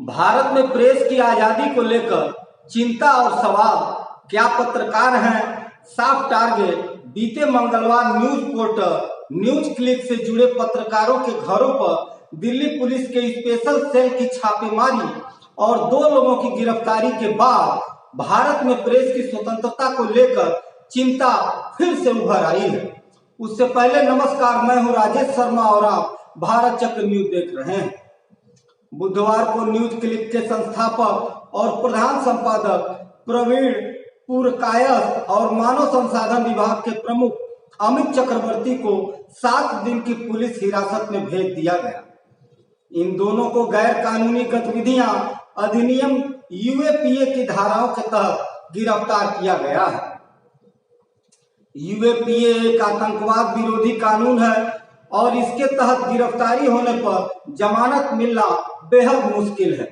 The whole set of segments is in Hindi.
भारत में प्रेस की आजादी को लेकर चिंता और सवाल। क्या पत्रकार हैं साफ टारगेट। बीते मंगलवार न्यूज पोर्टल न्यूज क्लिक से जुड़े पत्रकारों के घरों पर दिल्ली पुलिस के स्पेशल सेल की छापेमारी और 2 लोगों की गिरफ्तारी के बाद भारत में प्रेस की स्वतंत्रता को लेकर चिंता फिर से उभर आई है। उससे पहले नमस्कार, मैं हूं राजेश शर्मा और आप भारत चक्र न्यूज देख रहे हैं। बुधवार को न्यूज क्लिक के संस्थापक और प्रधान संपादक प्रवीण पुरकायस्थ और मानव संसाधन विभाग के प्रमुख अमित चक्रवर्ती को 7 दिन की पुलिस हिरासत में भेज दिया गया। इन दोनों को गैर कानूनी गतिविधियां अधिनियम यूएपीए की धाराओं के तहत गिरफ्तार किया गया है। यूएपीए एक आतंकवाद विरोधी कानून है और इसके तहत गिरफ्तारी होने पर जमानत मिलना बेहद मुश्किल है।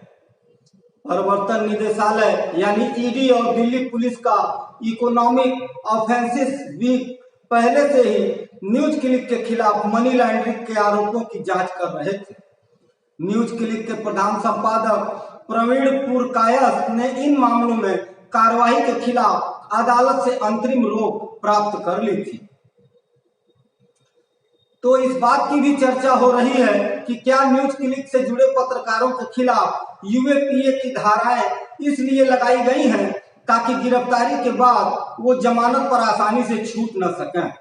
प्रवर्तन निदेशालय यानी ईडी और दिल्ली पुलिस का इकोनॉमिक ऑफेंसेस विंग पहले से ही न्यूज क्लिक के खिलाफ मनी लॉन्ड्रिंग के आरोपों की जांच कर रहे थे। न्यूज क्लिक के प्रधान संपादक प्रवीण पुरकायस्थ ने इन मामलों में कार्रवाई के खिलाफ अदालत से अंतरिम रोक प्राप्त कर ली थी। तो इस बात की भी चर्चा हो रही है कि क्या न्यूज क्लिक से जुड़े पत्रकारों के खिलाफ यूएपीए की धाराएं इसलिए लगाई गई हैं ताकि गिरफ्तारी के बाद वो जमानत पर आसानी से छूट न सकें।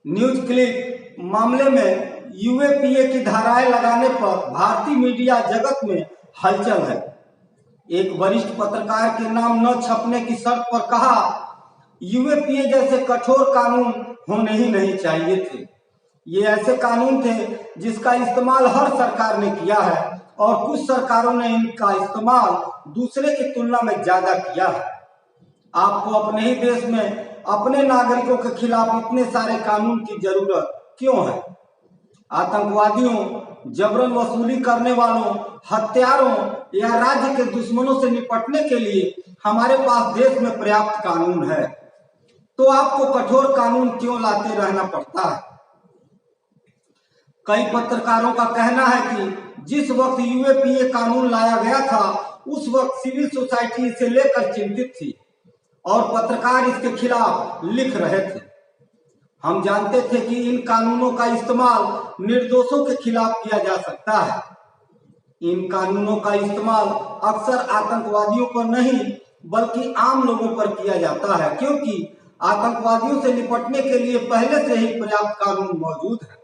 न्यूज क्लिक मामले में यूएपीए की धाराएं लगाने पर भारतीय मीडिया जगत में हलचल है। एक वरिष्ठ पत्रकार के नाम न छपने की शर्त पर कहा, यूएपीए जैसे कठोर कानून होने ही नहीं चाहिए थे। ये ऐसे कानून थे जिसका इस्तेमाल हर सरकार ने किया है और कुछ सरकारों ने इनका इस्तेमाल दूसरे की तुलना में ज्यादा किया है। आपको अपने ही देश में अपने नागरिकों के खिलाफ इतने सारे कानून की जरूरत क्यों है? आतंकवादियों, जबरन वसूली करने वालों, हत्यारों या राज्य के दुश्मनों से निपटने के लिए हमारे पास देश में पर्याप्त कानून है, तो आपको कठोर कानून क्यों लाते रहना पड़ता है? कई पत्रकारों का कहना है कि जिस वक्त यूएपीए कानून लाया गया था उस वक्त सिविल सोसाइटी इसे लेकर चिंतित थी और पत्रकार इसके खिलाफ लिख रहे थे। हम जानते थे कि इन कानूनों का इस्तेमाल निर्दोषों के खिलाफ किया जा सकता है। इन कानूनों का इस्तेमाल अक्सर आतंकवादियों पर नहीं बल्कि आम लोगों पर किया जाता है, क्योंकि आतंकवादियों से निपटने के लिए पहले से ही पर्याप्त कानून मौजूद है।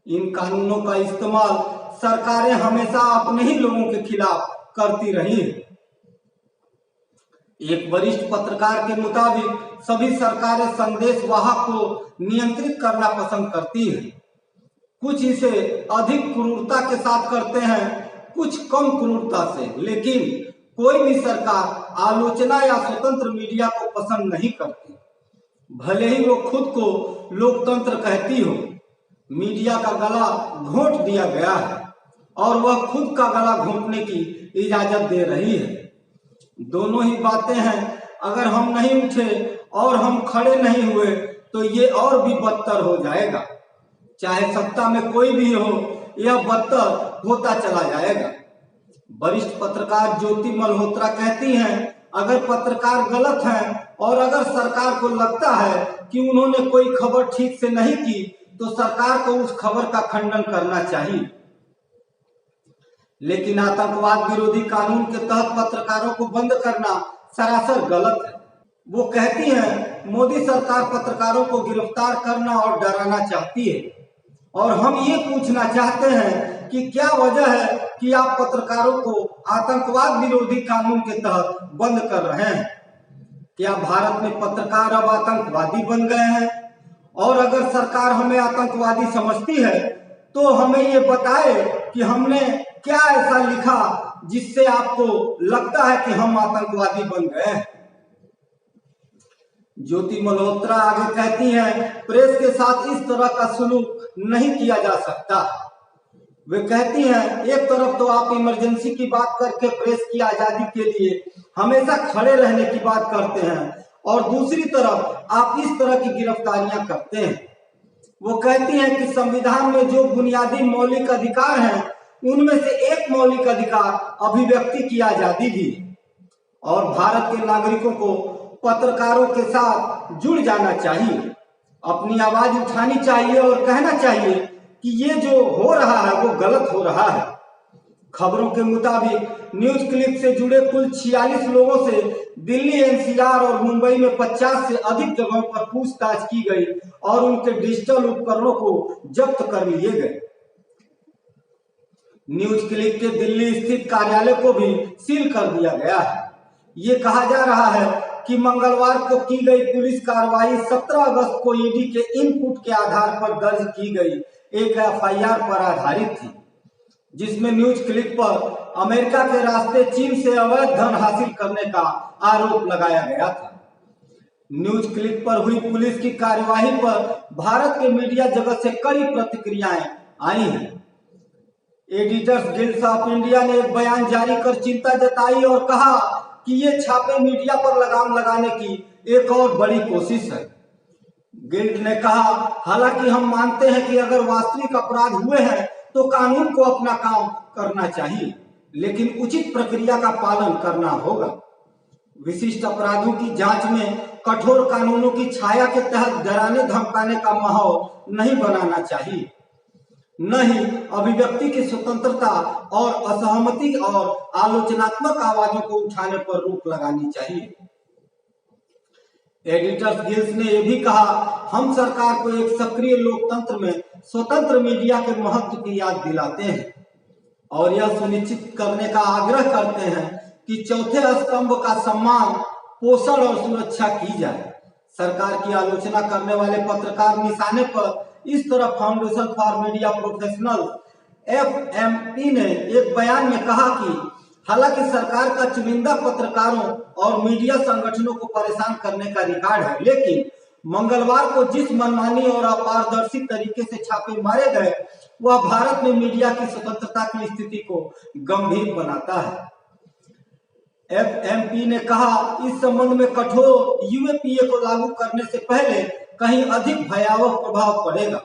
इन कानूनों का इस्तेमाल सरकारें हमेशा अपने ही लोगों के खिलाफ करती रही है। एक वरिष्ठ पत्रकार के मुताबिक सभी सरकारें संदेश वाहक को नियंत्रित करना पसंद करती हैं। कुछ इसे अधिक क्रूरता के साथ करते हैं, कुछ कम क्रूरता से, लेकिन कोई भी सरकार आलोचना या स्वतंत्र मीडिया को पसंद नहीं करती, भले ही वो खुद को लोकतंत्र कहती हो। मीडिया का गला घोंट दिया गया है और वह खुद का गला घोंटने की इजाजत दे रही है। दोनों ही बातें हैं। अगर हम नहीं उठे और हम खड़े नहीं हुए तो ये और भी बदतर हो जाएगा। चाहे सत्ता में कोई भी हो, यह बदतर होता चला जाएगा। वरिष्ठ पत्रकार ज्योति मल्होत्रा कहती हैं, अगर पत्रकार गलत हैं और अगर सरकार को लगता है कि उन्होंने कोई खबर ठीक से नहीं की तो सरकार को उस खबर का खंडन करना चाहिए। लेकिन आतंकवाद विरोधी कानून के तहत पत्रकारों को बंद करना सरासर गलत है। वो कहती हैं, मोदी सरकार पत्रकारों को गिरफ्तार करना और डराना चाहती है और हम ये पूछना चाहते हैं कि क्या वजह है कि आप पत्रकारों को आतंकवाद विरोधी कानून के तहत बंद कर रहे हैं? क्या भारत में पत्रकार अब आतंकवादी बन गए हैं? और अगर सरकार हमें आतंकवादी समझती है तो हमें ये बताए कि हमने क्या ऐसा लिखा जिससे आपको लगता है कि हम आतंकवादी बन गए हैं। ज्योति मल्होत्रा आगे कहती हैं, प्रेस के साथ इस तरह का सलूक नहीं किया जा सकता। वे कहती हैं, एक तरफ तो आप इमरजेंसी की बात करके प्रेस की आजादी के लिए हमेशा खड़े रहने की बात करते हैं और दूसरी तरफ आप इस तरह की गिरफ्तारियां करते हैं। वो कहती हैं कि संविधान में जो बुनियादी मौलिक अधिकार हैं उनमें से एक मौलिक अधिकार अभिव्यक्ति की आजादी भी है। और भारत के नागरिकों को पत्रकारों के साथ जुड़ जाना चाहिए, अपनी आवाज उठानी चाहिए और कहना चाहिए कि ये जो हो रहा है वो गलत हो रहा है। खबरों के मुताबिक न्यूज क्लिप से जुड़े कुल 46 लोगों से दिल्ली, एनसीआर और मुंबई में 50 से अधिक जगहों पर पूछताछ की गई और उनके डिजिटल उपकरणों को जब्त कर लिए गए। न्यूज क्लिप के दिल्ली स्थित कार्यालय को भी सील कर दिया गया है। ये कहा जा रहा है कि मंगलवार को की गई पुलिस कार्रवाई 17 अगस्त को ईडी के इनपुट के आधार पर दर्ज की गई एक एफआईआर पर आधारित थी, जिसमें न्यूज क्लिप पर अमेरिका के रास्ते चीन से अवैध धन हासिल करने का आरोप लगाया गया था। न्यूज क्लिप पर हुई पुलिस की कार्यवाही पर भारत के मीडिया जगत से कड़ी प्रतिक्रियाएं आई हैं। एडिटर्स गिल्ड ऑफ इंडिया ने एक बयान जारी कर चिंता जताई और कहा कि ये छापे मीडिया पर लगाम लगाने की एक और बड़ी कोशिश है। गिल्ड ने कहा, हालांकि हम मानते हैं कि अगर वास्तविक अपराध हुए हैं तो कानून को अपना काम करना चाहिए, लेकिन उचित प्रक्रिया का पालन करना होगा। विशिष्ट अपराधों की जांच में कठोर कानूनों की छाया के तहत डराने धमकाने का माहौल नहीं बनाना चाहिए। न ही अभिव्यक्ति की स्वतंत्रता और असहमति और आलोचनात्मक आवाजों को उठाने पर रोक लगानी चाहिए। एडिटर्स गिल्ड ने यह भी कहा, हम सरकार को एक सक्रिय लोकतंत्र में स्वतंत्र मीडिया के महत्व की याद दिलाते हैं और यह सुनिश्चित करने का आग्रह करते हैं कि चौथे स्तंभ का सम्मान, पोषण और सुरक्षा की जाए। सरकार की आलोचना करने वाले पत्रकार निशाने पर इस तरह foundation for media professional FMP ने एक बयान में कहा कि हालांकि सरकार का चुनिंदा पत्रकारों और मीडिया संगठनों को परेशान करने का रिकॉर्ड है, लेकिन मंगलवार को जिस मनमानी और अपारदर्शी तरीके से छापे मारे गए वह भारत में मीडिया की स्वतंत्रता की स्थिति को गंभीर बनाता है। FMP ने कहा, इस संबंध में कठोर UAPA को लागू करने से पहले कहीं अधिक भयावह प्रभाव पड़ेगा।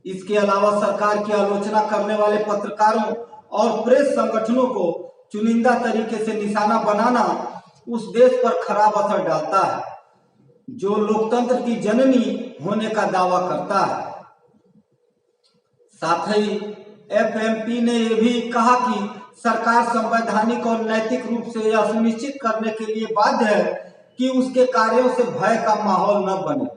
इसके अलावा सरकार की आलोचना करने वाले पत्रकारों और प्रेस संगठनों को चुनिंदा तरीके से निशाना बनाना उस देश पर खराब असर डालता है जो लोकतंत्र की जननी होने का दावा करता है। साथ ही FMP ने यह भी कहा कि सरकार संवैधानिक और नैतिक रूप से यह सुनिश्चित करने के लिए बाध्य है कि उसके कार्यों से भय का माहौल न बने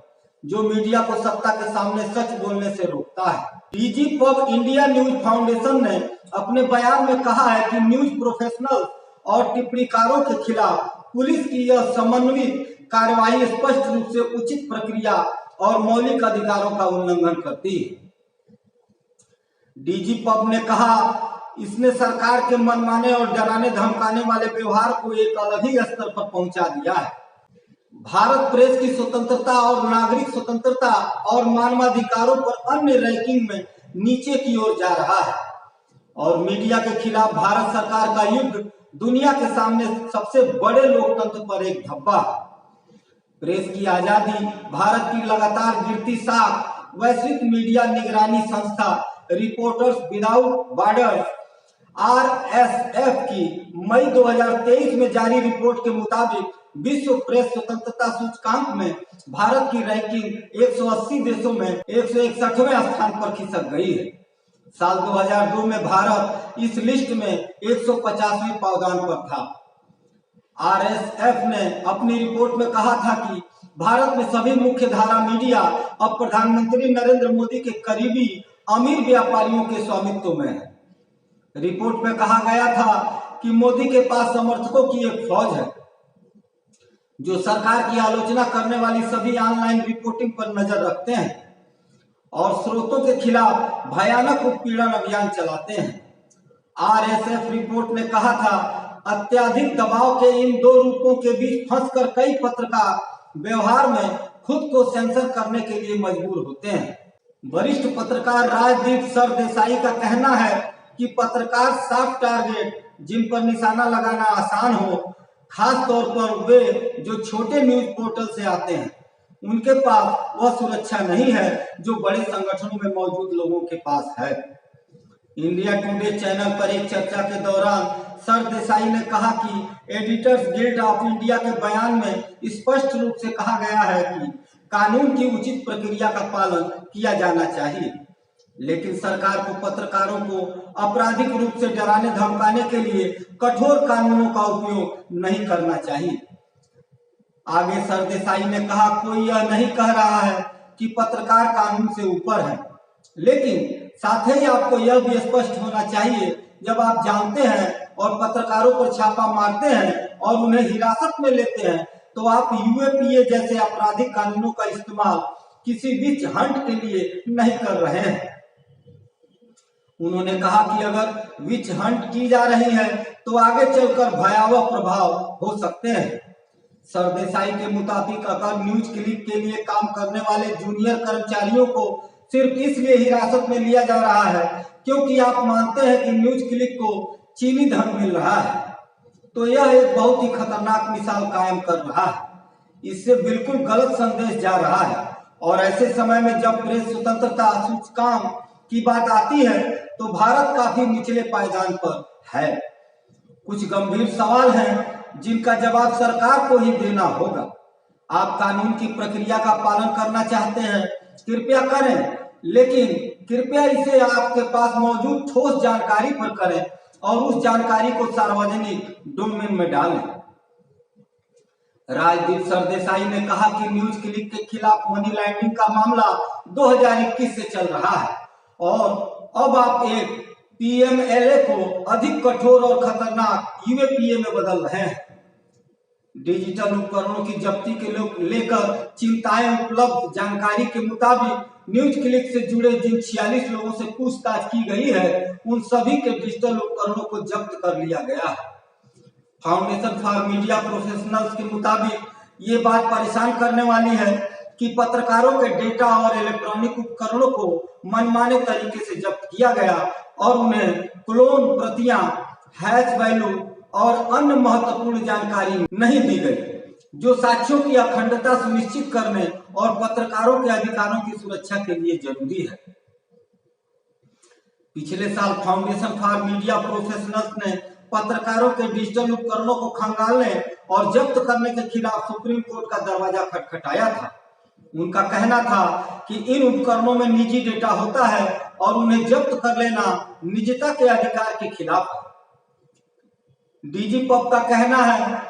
जो मीडिया को सत्ता के सामने सच बोलने से रोकता है। DG pub India news foundation ने अपने बयान में कहा है कि न्यूज प्रोफेशनल और टिप्पणीकारों के खिलाफ पुलिस की यह समन्वित कार्यवाही स्पष्ट रूप से उचित प्रक्रिया और मौलिक अधिकारों का उल्लंघन करती है। DG पब ने कहा, इसने सरकार के मनमाने और डराने धमकाने वाले व्यवहार को एक अलग ही स्तर पर पहुंचा दिया है। भारत प्रेस की स्वतंत्रता और नागरिक स्वतंत्रता और मानवाधिकारों पर अन्य रैंकिंग में नीचे की ओर जा रहा है और मीडिया के खिलाफ भारत सरकार का युद्ध दुनिया के सामने सबसे बड़े लोकतंत्र पर एक धब्बा है। प्रेस की आजादी भारत की लगातार गिरती साख वैश्विक मीडिया निगरानी संस्था रिपोर्टर्स विदाउट बॉर्डर्स RSF की मई 2023 में जारी रिपोर्ट के मुताबिक विश्व प्रेस स्वतंत्रता सूचकांक में भारत की रैंकिंग 180 देशों में 161वें स्थान पर खिसक गई है। साल 2002 में भारत इस लिस्ट में 150वें पावदान पर था। RSF ने अपनी रिपोर्ट में कहा था कि भारत में सभी मुख्य धारा मीडिया अब प्रधानमंत्री नरेंद्र मोदी के करीबी अमीर व्यापारियों के स्वामित्व में है। रिपोर्ट में कहा गया था कि मोदी के पास समर्थकों की एक फौज है जो सरकार की आलोचना करने वाली सभी ऑनलाइन रिपोर्टिंग पर नजर रखते हैं और स्रोतों के खिलाफ भयानक उत्पीड़न अभियान चलाते हैं। RSF रिपोर्ट ने कहा था, अत्यधिक दबाव के इन दो रूपों के बीच फंसकर कई पत्रकार व्यवहार में खुद को सेंसर करने के लिए मजबूर होते हैं। वरिष्ठ पत्रकार राजदीप सरदेसाई का कहना है कि पत्रकार सॉफ्ट टारगेट जिन पर निशाना लगाना आसान हो, खास तौर पर वे जो छोटे न्यूज पोर्टल से आते हैं, उनके पास वह सुरक्षा नहीं है जो बड़े संगठनों में मौजूद लोगों के पास है। इंडिया टुडे चैनल पर एक चर्चा के दौरान सरदेसाई ने कहा कि एडिटर्स गिल्ड ऑफ इंडिया के बयान में स्पष्ट रूप से कहा गया है कि कानून की उचित प्रक्रिया का पालन किया जाना चाहिए, लेकिन सरकार को पत्रकारों को आपराधिक रूप से डराने धमकाने के लिए कठोर कानूनों का उपयोग नहीं करना चाहिए। आगे सरदेसाई ने कहा, कोई यह नहीं कह रहा है कि पत्रकार कानून से ऊपर है, लेकिन साथ ही आपको यह भी स्पष्ट होना चाहिए, जब आप जानते हैं और पत्रकारों पर छापा मारते हैं और उन्हें हिरासत में लेते हैं, तो आप यूएपीए जैसे आपराधिक कानूनों का इस्तेमाल किसी विच हंट के लिए नहीं कर रहे हैं। उन्होंने कहा कि अगर विच हंट की जा रही है तो आगे चलकर भयावह प्रभाव हो सकते हैं। सरदेसाई के मुताबिक अगर न्यूज क्लिक के लिए काम करने वाले जूनियर कर्मचारियों को सिर्फ इसलिए हिरासत में लिया जा रहा है क्योंकि आप मानते हैं कि न्यूज क्लिक को चीनी धन मिल रहा है, तो यह एक बहुत ही खतरनाक मिसाल कायम कर रहा है। इससे बिल्कुल गलत संदेश जा रहा है। और ऐसे समय में जब प्रेस स्वतंत्रता सूचकांक की बात आती है तो भारत काफी निचले पायदान पर है। कुछ गंभीर सवाल हैं जिनका जवाब सरकार को ही देना होगा। आप कानून की प्रक्रिया का पालन करना चाहते हैं, कृपया करें, लेकिन कृपया इसे आपके पास मौजूद ठोस जानकारी पर करें और उस जानकारी को सार्वजनिक डोमेन में डालें। राजदीप सरदेसाई ने कहा कि न्यूज क्लिक के खिलाफ मनी लॉन्ड्रिंग का मामला 2021 से चल रहा है और अब आप एक पीएमएलए को अधिक कठोर और खतरनाक यूएपीए में बदल रहे हैं। डिजिटल उपकरणों की जब्ती के लेकर चिंताएं उपलब्ध जानकारी के मुताबिक न्यूज क्लिक से जुड़े जिन 46 लोगों से पूछताछ की गई है, उन सभी के डिजिटल उपकरणों को जब्त कर लिया गया है। फाउंडेशन फॉर मीडिया प्रोफेशनल्स के मुताबिक ये बात परेशान करने वाली है कि पत्रकारों के डेटा और इलेक्ट्रॉनिक उपकरणों को मनमाने तरीके से जब्त किया गया और उन्हें क्लोन प्रतियां, हैश वैल्यू और अन्य महत्वपूर्ण जानकारी नहीं दी गई, जो साक्ष्यों की अखंडता सुनिश्चित करने और पत्रकारों के अधिकारों की सुरक्षा के लिए जरूरी है। पिछले साल फाउंडेशन फॉर मीडिया प्रोफेशनल्स ने पत्रकारों के डिजिटल उपकरणों को खंगालने और जब्त करने के खिलाफ सुप्रीम कोर्ट का दरवाजा खटखटाया था। उनका कहना था कि इन उपकरणों में निजी डेटा होता है और उन्हें जब्त कर लेना निजता के अधिकार के खिलाफ है। डीजीपीओ का कहना है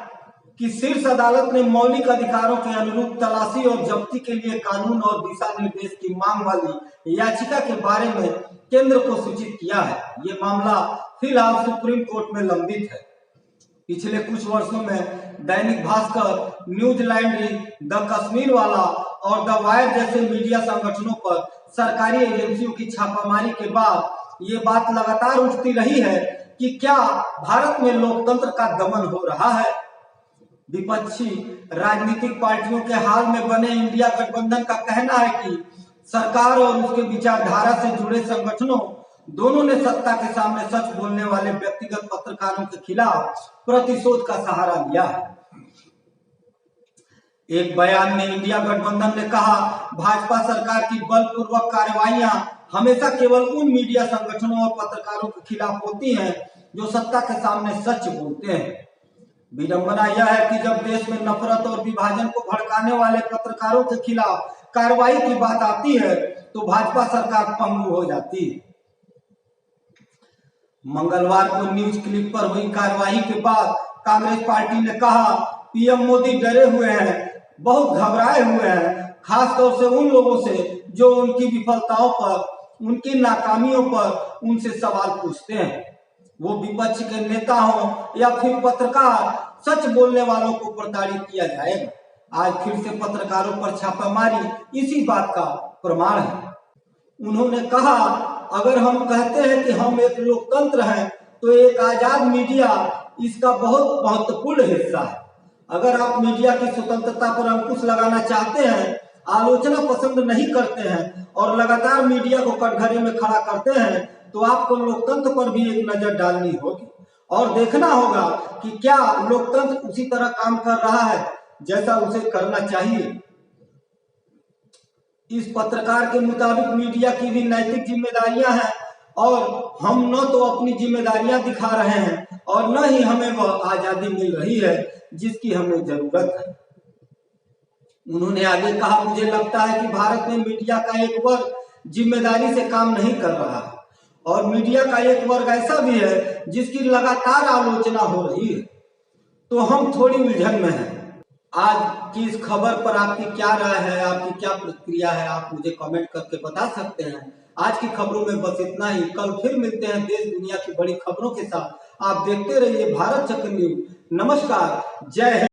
कि शीर्ष अदालत ने मौलिक अधिकारों के अनुरूप तलाशी और जब्ती के लिए कानून और दिशा निर्देश की मांग वाली याचिका के बारे में केंद्र को सूचित किया है। ये मामला फिलहाल सुप्रीम कोर्ट में लंबित है। पिछले कुछ वर्षों में Dainik Bhaskar, news laundry, the Kashmir वाला और द वायर जैसे मीडिया संगठनों पर सरकारी एजेंसियों की छापामारी के बाद ये बात लगातार उठती रही है कि क्या भारत में लोकतंत्र का दमन हो रहा है। विपक्षी राजनीतिक पार्टियों के हाल में बने इंडिया गठबंधन का कहना है कि सरकार और उसके विचारधारा से जुड़े संगठनों दोनों ने सत्ता के सामने सच बोलने वाले व्यक्तिगत पत्रकारों के खिलाफ प्रतिशोध का सहारा लिया है। एक बयान में इंडिया गठबंधन ने कहा, भाजपा सरकार की बलपूर्वक कार्रवाइयां हमेशा केवल उन मीडिया संगठनों और पत्रकारों के खिलाफ होती हैं जो सत्ता के सामने सच बोलते हैं। विडंबना यह है कि जब देश में नफरत और विभाजन को भड़काने वाले पत्रकारों के खिलाफ कार्रवाई की बात आती है तो भाजपा सरकार पंगु हो जाती है। मंगलवार को न्यूज क्लिक पर हुई कार्रवाई के बाद कांग्रेस पार्टी ने कहा, पीएम मोदी डरे हुए हैं, बहुत घबराए हुए हैं, खासतौर से उन लोगों से जो उनकी विफलताओं पर, उनकी नाकामियों पर उनसे सवाल पूछते हैं। वो विपक्ष के नेता हो या फिर पत्रकार, सच बोलने वालों को प्रताड़ित किया जाएगा। आज फिर से पत्रकारों पर छापामारी इसी बात का प्रमाण है। उन्होंने कहा, अगर हम कहते हैं कि हम एक लोकतंत्र हैं तो एक आजाद मीडिया इसका बहुत महत्वपूर्ण हिस्सा है। अगर आप मीडिया की स्वतंत्रता पर अंकुश लगाना चाहते हैं, आलोचना पसंद नहीं करते हैं और लगातार मीडिया को कटघरे में खड़ा करते हैं, तो आपको लोकतंत्र पर भी एक नजर डालनी होगी और देखना होगा कि क्या लोकतंत्र उसी तरह काम कर रहा है जैसा उसे करना चाहिए। इस पत्रकार के मुताबिक मीडिया की भी नैतिक जिम्मेदारियां हैं और हम न तो अपनी जिम्मेदारियां दिखा रहे हैं और न ही हमें वह आजादी मिल रही है जिसकी हमें जरूरत है। उन्होंने आगे कहा, मुझे लगता है कि भारत में मीडिया का एक वर्ग जिम्मेदारी से काम नहीं कर रहा है और मीडिया का एक वर्ग ऐसा भी है जिसकी लगातार आलोचना हो रही है। तो हम थोड़ी उलझन में हैं। आज की इस खबर पर आपकी क्या राय है, आपकी क्या प्रतिक्रिया है, आप मुझे कमेंट करके बता सकते हैं। आज की खबरों में बस इतना ही। कल फिर मिलते हैं देश दुनिया की बड़ी खबरों के साथ। आप देखते रहिए भारत चक्र न्यूज। नमस्कार, जय हिंद।